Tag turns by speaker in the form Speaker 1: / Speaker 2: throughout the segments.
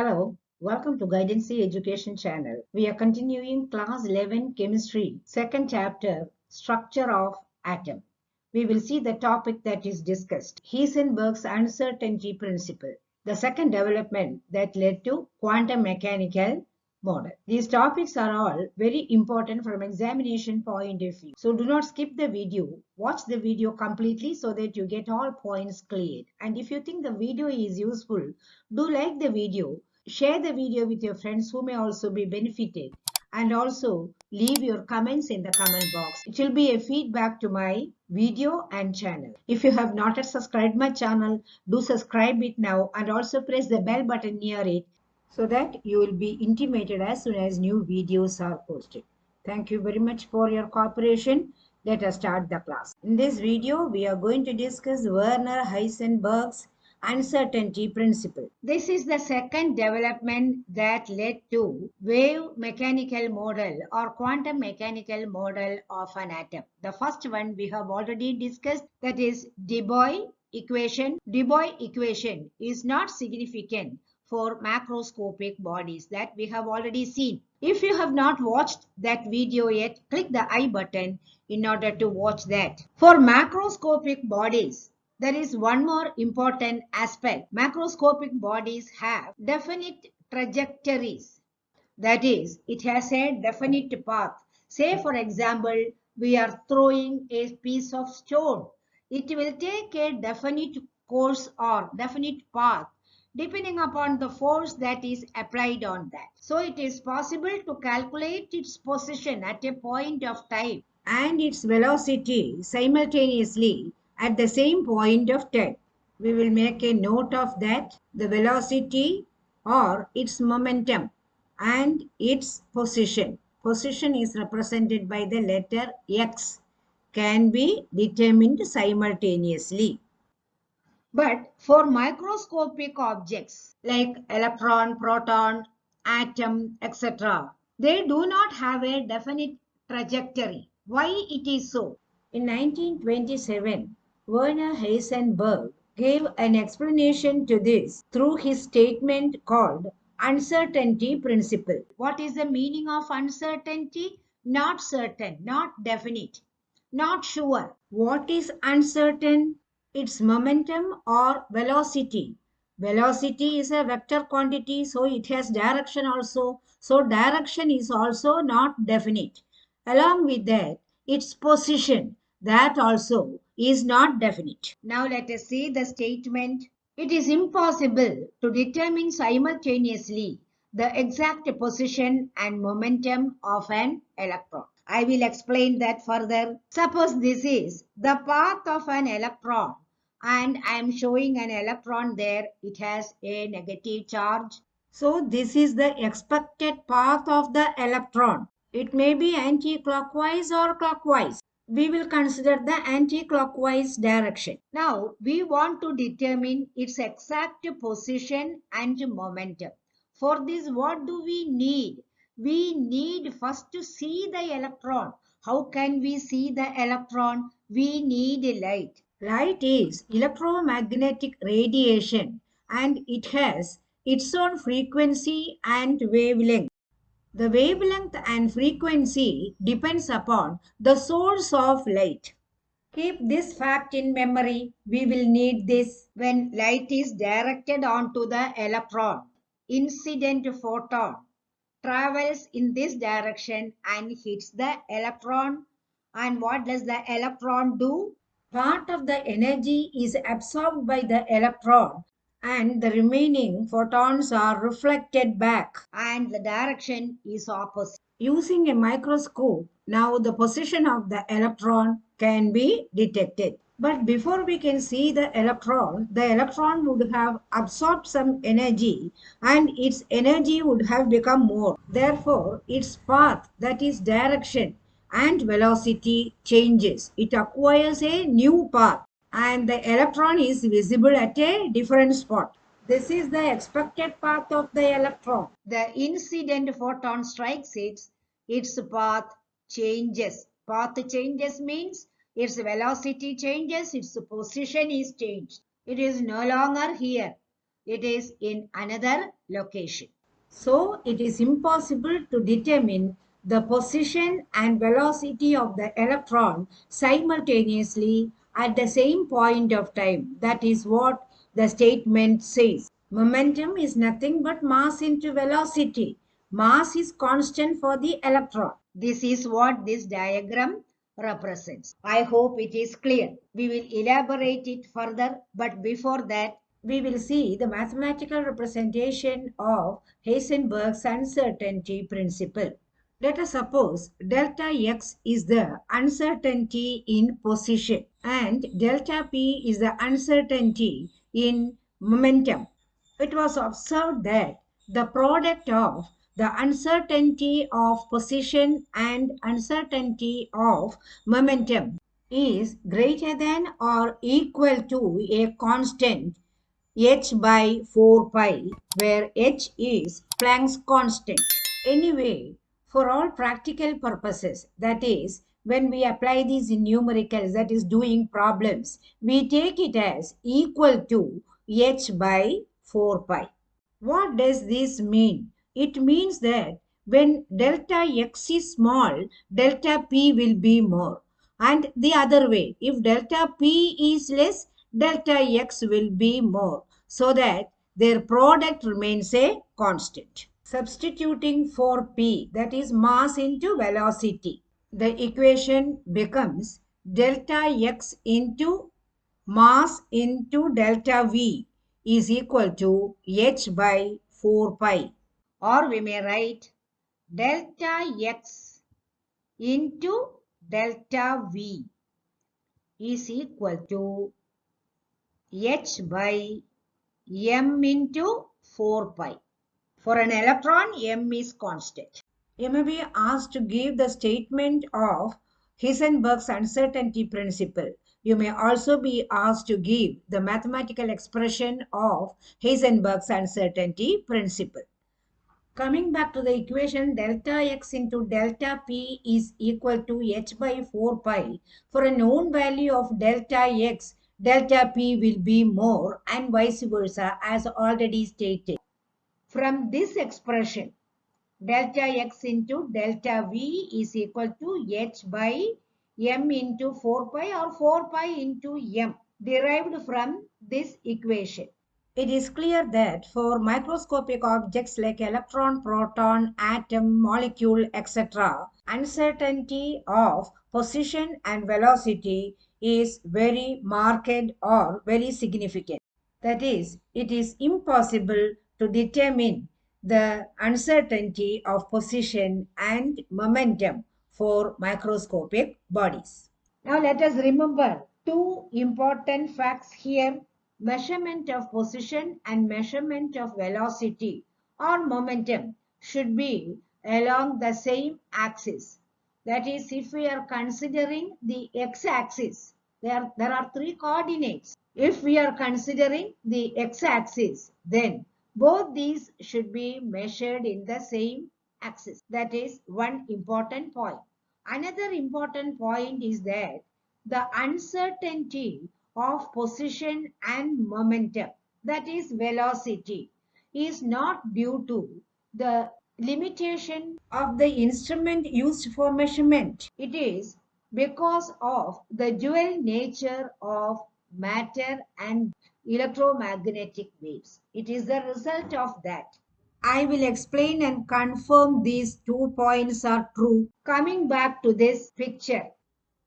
Speaker 1: Hello, welcome to Guidance Education channel. We are continuing class 11 chemistry, second chapter, structure of atom. We will see the topic that is discussed, Heisenberg's uncertainty principle, the second development that led to quantum mechanical model. These topics are all very important from examination point of view. So do not skip the video. Watch the video completely so that you get all points cleared. And if you think the video is useful, do like the video, share the video with your friends who may also be benefited, and also leave your comments in the comment box. It will be a feedback to my video and channel. If you have not yet subscribed my channel, do subscribe it now and also press the bell button near it so that you will be intimated as soon as new videos are posted. Thank you very much for your cooperation. Let us start the class. In this video, we are going to discuss Werner Heisenberg's uncertainty principle. This is the second development that led to wave mechanical model or quantum mechanical model of an atom. The first one we have already discussed, that is de Broglie equation. De Broglie equation is not significant for macroscopic bodies that we have already seen. If you have not watched that video yet, click the I button in order to watch that. For macroscopic bodies, there is one more important aspect. Macroscopic bodies have definite trajectories. That is, it has a definite path. Say, for example, we are throwing a piece of stone. It will take a definite course or definite path depending upon the force that is applied on that. So it is possible to calculate its position at a point of time and its velocity simultaneously at the same point of time. We will make a note of that. The velocity or its momentum and its position. Position is represented by the letter X, can be determined simultaneously. But for microscopic objects like electron, proton, atom, etc., they do not have a definite trajectory. Why it is so? In 1927, Werner Heisenberg gave an explanation to this through his statement called uncertainty principle. What is the meaning of uncertainty? Not certain, not definite, not sure. What is uncertain? Its momentum or velocity. Velocity is a vector quantity, so it has direction also. So direction is also not definite. Along with that, its position, that also is not definite. Now let us see the statement. It is impossible to determine simultaneously the exact position and momentum of an electron. I will explain that further. Suppose this is the path of an electron and I am showing an electron there. It has a negative charge. So this is the expected path of the electron. It may be anti-clockwise or clockwise. We will consider the anti-clockwise direction. Now we want to determine its exact position and momentum. For this, what do we need? We need first to see the electron. How can we see the electron? We need light. Light is electromagnetic radiation and it has its own frequency and wavelength. The wavelength and frequency depends upon the source of light. Keep this fact in memory. We will need this when light is directed onto the electron. Incident photon travels in this direction and hits the electron. And what does the electron do? Part of the energy is absorbed by the electron and the remaining photons are reflected back and the direction is opposite. Using a microscope, now the position of the electron can be detected. But before we can see the electron would have absorbed some energy and its energy would have become more. Therefore, its path, that is direction and velocity changes. It acquires a new path and the electron is visible at a different spot. This is the expected path of the electron. The incident photon strikes it, its path changes. Path changes means its velocity changes, its position is changed. It is no longer here. it is in another location. So it is impossible to determine the position and velocity of the electron simultaneously at the same point of time. That is what the statement says. Momentum is nothing but mass into velocity. Mass is constant for the electron. This is what this diagram represents. I hope it is clear. We will elaborate it further, but before that, we will see the mathematical representation of Heisenberg's uncertainty principle. Let us suppose delta x is the uncertainty in position and delta p is the uncertainty in momentum. It was observed that the product of the uncertainty of position and uncertainty of momentum is greater than or equal to a constant h by 4 pi, where h is Planck's constant. Anyway, for all practical purposes, that is, when we apply these in numericals, that is doing problems, we take it as equal to h by 4 pi. What does this mean? It means that when delta x is small, delta p will be more. And the other way, if delta p is less, delta x will be more, so that their product remains a constant. Substituting for p, that is mass into velocity, the equation becomes delta x into mass into delta v is equal to h by 4 pi. Or we may write delta x into delta v is equal to h by m into 4 pi. For an electron, m is constant. You may be asked to give the statement of Heisenberg's uncertainty principle. You may also be asked to give the mathematical expression of Heisenberg's uncertainty principle. Coming back to the equation, delta x into delta p is equal to h by 4 pi. For a known value of delta x, delta p will be more and vice versa, as already stated. From this expression, delta x into delta v is equal to h by m into 4 pi or 4 pi into m, derived from this equation. It is clear that for microscopic objects like electron, proton, atom, molecule, etc., uncertainty of position and velocity is very marked or very significant. That is, it is impossible to determine the uncertainty of position and momentum for microscopic bodies. Now let us remember two important facts here. Measurement of position and measurement of velocity or momentum should be along the same axis. That is, if we are considering the x-axis, there are three coordinates. If we are considering the x-axis, then both these should be measured in the same axis. That is one important point. Another important point is that the uncertainty of position and momentum, that is velocity, is not due to the limitation of the instrument used for measurement. It is because of the dual nature of matter and electromagnetic waves. It is the result of that. I will explain and confirm these 2 points are true. Coming back to this picture,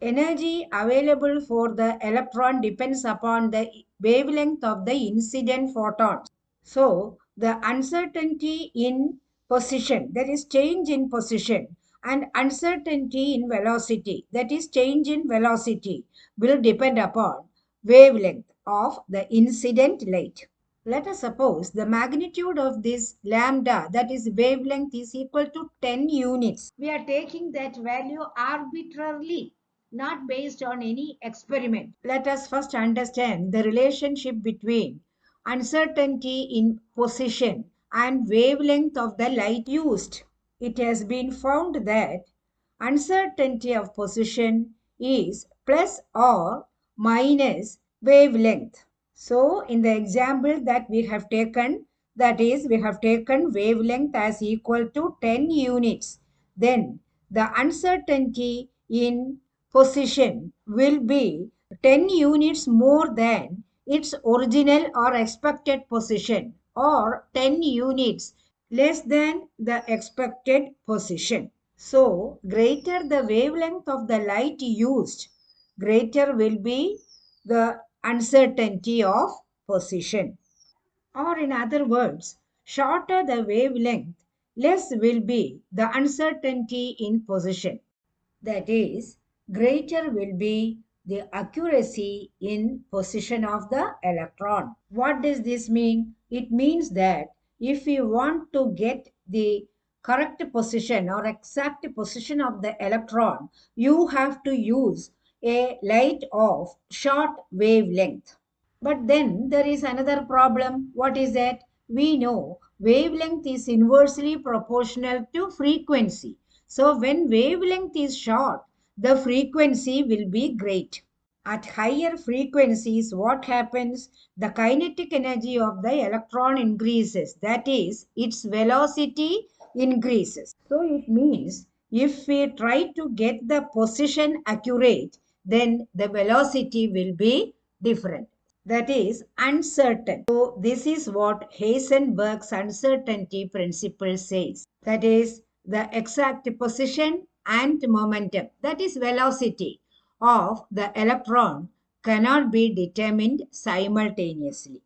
Speaker 1: energy available for the electron depends upon the wavelength of the incident photons. So, the uncertainty in position, that is change in position, and uncertainty in velocity, that is change in velocity, will depend upon wavelength of the incident light. Let us suppose the magnitude of this lambda, that is wavelength, is equal to 10 units. We are taking that value arbitrarily, not based on any experiment. Let us first understand the relationship between uncertainty in position and wavelength of the light used. It has been found that uncertainty of position is plus or minus wavelength. So in the example that we have taken, that is, we have taken wavelength as equal to 10 units. Then the uncertainty in position will be 10 units more than its original or expected position, or 10 units less than the expected position. So greater the wavelength of the light used, greater will be the uncertainty of position. Or in other words, shorter the wavelength, less will be the uncertainty in position. That is, greater will be the accuracy in position of the electron. What does this mean? It means that if we want to get the correct position or exact position of the electron, you have to use a light of short wavelength. But then there is another problem. What is that? We know wavelength is inversely proportional to frequency. So when wavelength is short, the frequency will be great. At higher frequencies, what happens? The kinetic energy of the electron increases. That is, its velocity increases. So it means if we try to get the position accurate, then the velocity will be different. That is uncertain. So this is what Heisenberg's uncertainty principle says. That is the exact position and momentum, that is velocity of the electron cannot be determined simultaneously.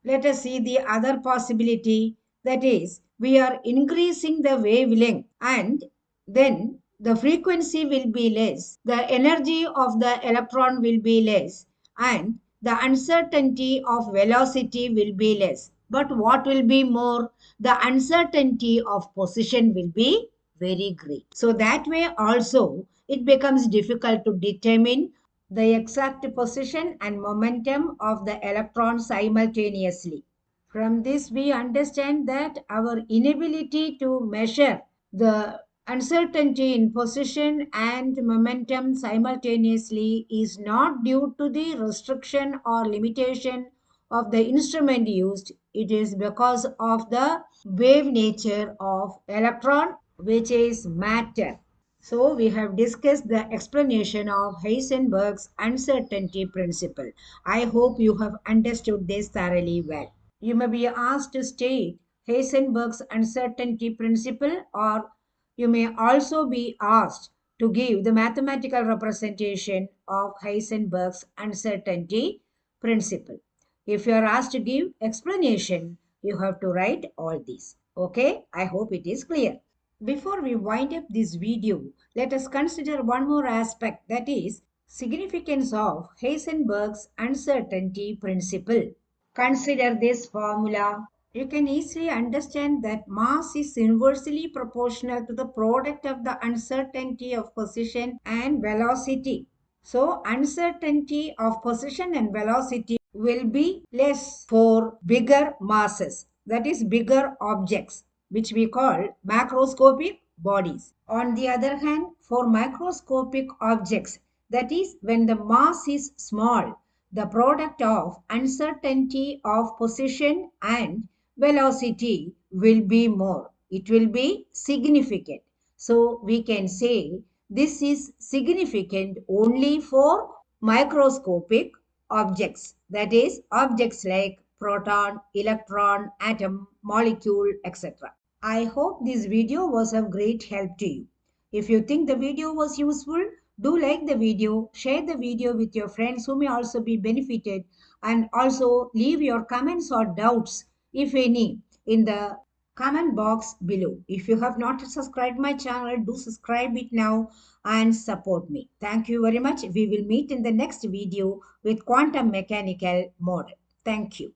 Speaker 1: Let us see the other possibility, that is we are increasing the wavelength and then the frequency will be less, the energy of the electron will be less, and the uncertainty of velocity will be less. But what will be more? The uncertainty of position will be very great. So that way also it becomes difficult to determine the exact position and momentum of the electron simultaneously. From this, we understand that our inability to measure the uncertainty in position and momentum simultaneously is not due to the restriction or limitation of the instrument used. It is because of the wave nature of electron, which is matter. So we have discussed the explanation of Heisenberg's uncertainty principle. I hope you have understood this thoroughly well. You may be asked to state Heisenberg's uncertainty principle, or you may also be asked to give the mathematical representation of Heisenberg's uncertainty principle. If you are asked to give explanation, you have to write all these. Okay, I hope it is clear. Before we wind up this video, let us consider one more aspect, that is significance of Heisenberg's uncertainty principle. Consider this formula. You can easily understand that mass is inversely proportional to the product of the uncertainty of position and velocity. So uncertainty of position and velocity will be less for bigger masses, that is bigger objects, which we call macroscopic bodies. On the other hand, for microscopic objects, that is when the mass is small, the product of uncertainty of position and velocity will be more. It will be significant. So we can say this is significant only for microscopic objects, that is objects like proton, electron, atom, molecule, etc. I hope this video was of great help to you. If you think the video was useful, do like the video, share the video with your friends who may also be benefited, and also leave your comments or doubts, if any, in the comment box below. If you have not subscribed my channel, do subscribe it now and support me. Thank you very much. We will meet in the next video with quantum mechanical model. Thank you.